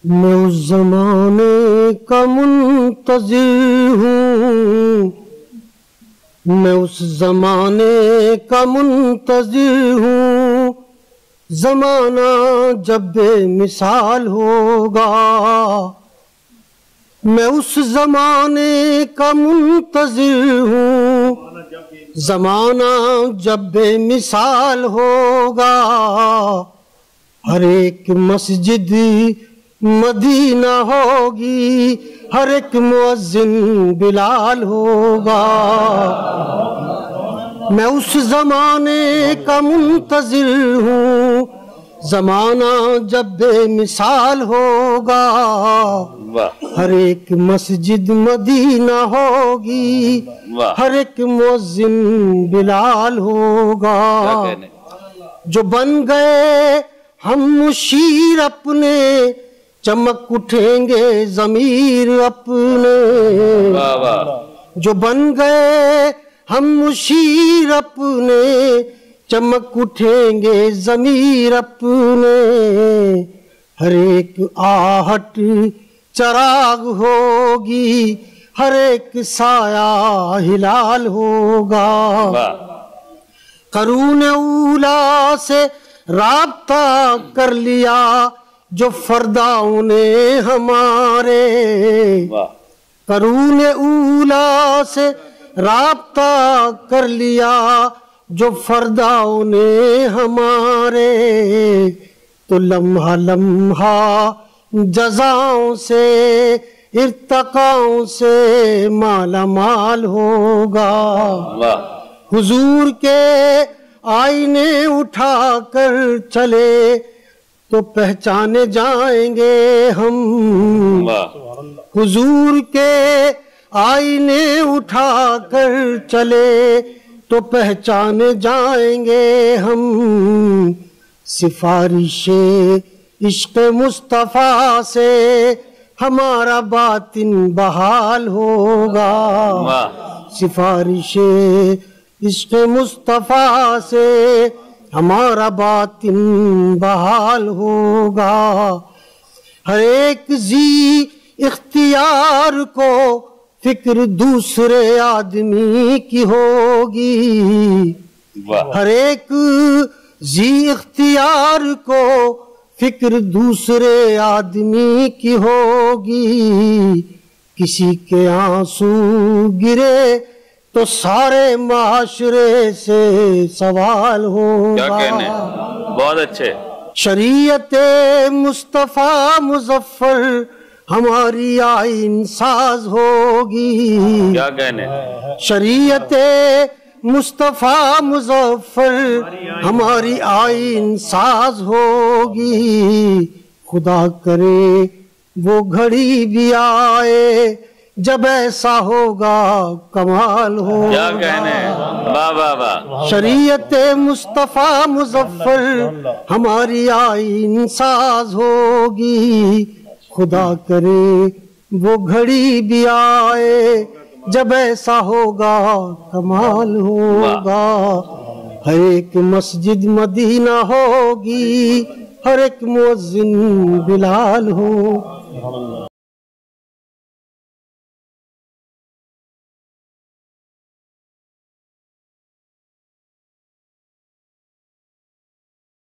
میں اس زمانے کا منتظر ہوں، میں اس زمانے کا منتظر ہوں، زمانہ جب بے مثال ہوگا۔ میں اس زمانے کا منتظر ہوں، زمانہ جب بے مثال ہوگا۔ ہر ایک مسجد مدینہ ہوگی، ہر ایک مؤذن بلال ہوگا۔ میں اس زمانے کا منتظر ہوں، زمانہ جب بے مثال ہوگا۔ ہر ایک مسجد مدینہ ہوگی، ہر ایک مؤذن بلال ہوگا۔ جو بن گئے ہم مشیر اپنے، چمک اٹھیں گے ضمیر اپنے۔ جو بن گئے ہم مشیر اپنے، چمک اٹھیں گے ضمیر اپنے۔ ہر ایک آہٹ چراغ ہوگی، ہر ایک سایہ ہلال ہوگا۔ قرون اولا سے رابطہ کر لیا جو فرداؤں نے ہمارے۔ قرون اولا سے رابطہ کر لیا جو فرداؤں نے ہمارے۔ تو لمحہ لمحہ جزاؤں سے، ارتقاؤں سے مالا مال ہوگا۔ حضور کے آئینے اٹھا کر چلے تو پہچانے جائیں گے ہم۔ حضور کے آئینے اٹھا کر چلے تو پہچانے جائیں گے ہم۔ سفارش عشق مصطفیٰ سے ہمارا باطن بحال ہوگا۔ سفارش عشق مصطفیٰ سے ہمارا باطن بحال ہوگا۔ ہر ایک ذی اختیار کو فکر دوسرے آدمی کی ہوگی۔ ہر ایک ذی اختیار کو فکر دوسرے آدمی کی ہوگی۔ کسی کے آنسو گرے تو سارے معاشرے سے سوال ہوگا۔ کیا کہنے، بہت اچھے۔ شریعت مصطفیٰ مظفر ہماری آئین ساز ہوگی۔ کیا کہنے، شریعت مصطفیٰ مظفر ہماری آئین ساز ہوگی۔ خدا کرے وہ گھڑی بھی آئے جب ایسا ہوگا کمال ہوگا۔ کیا کہنے، واہ واہ واہ۔ شریعت مصطفیٰ مظفر ہماری آئین ساز ہوگی۔ خدا کرے وہ گھڑی بھی آئے جب ایسا ہوگا کمال ہوگا۔ ہر ایک مسجد مدینہ ہوگی، ہر ایک مؤذن بلال ہو۔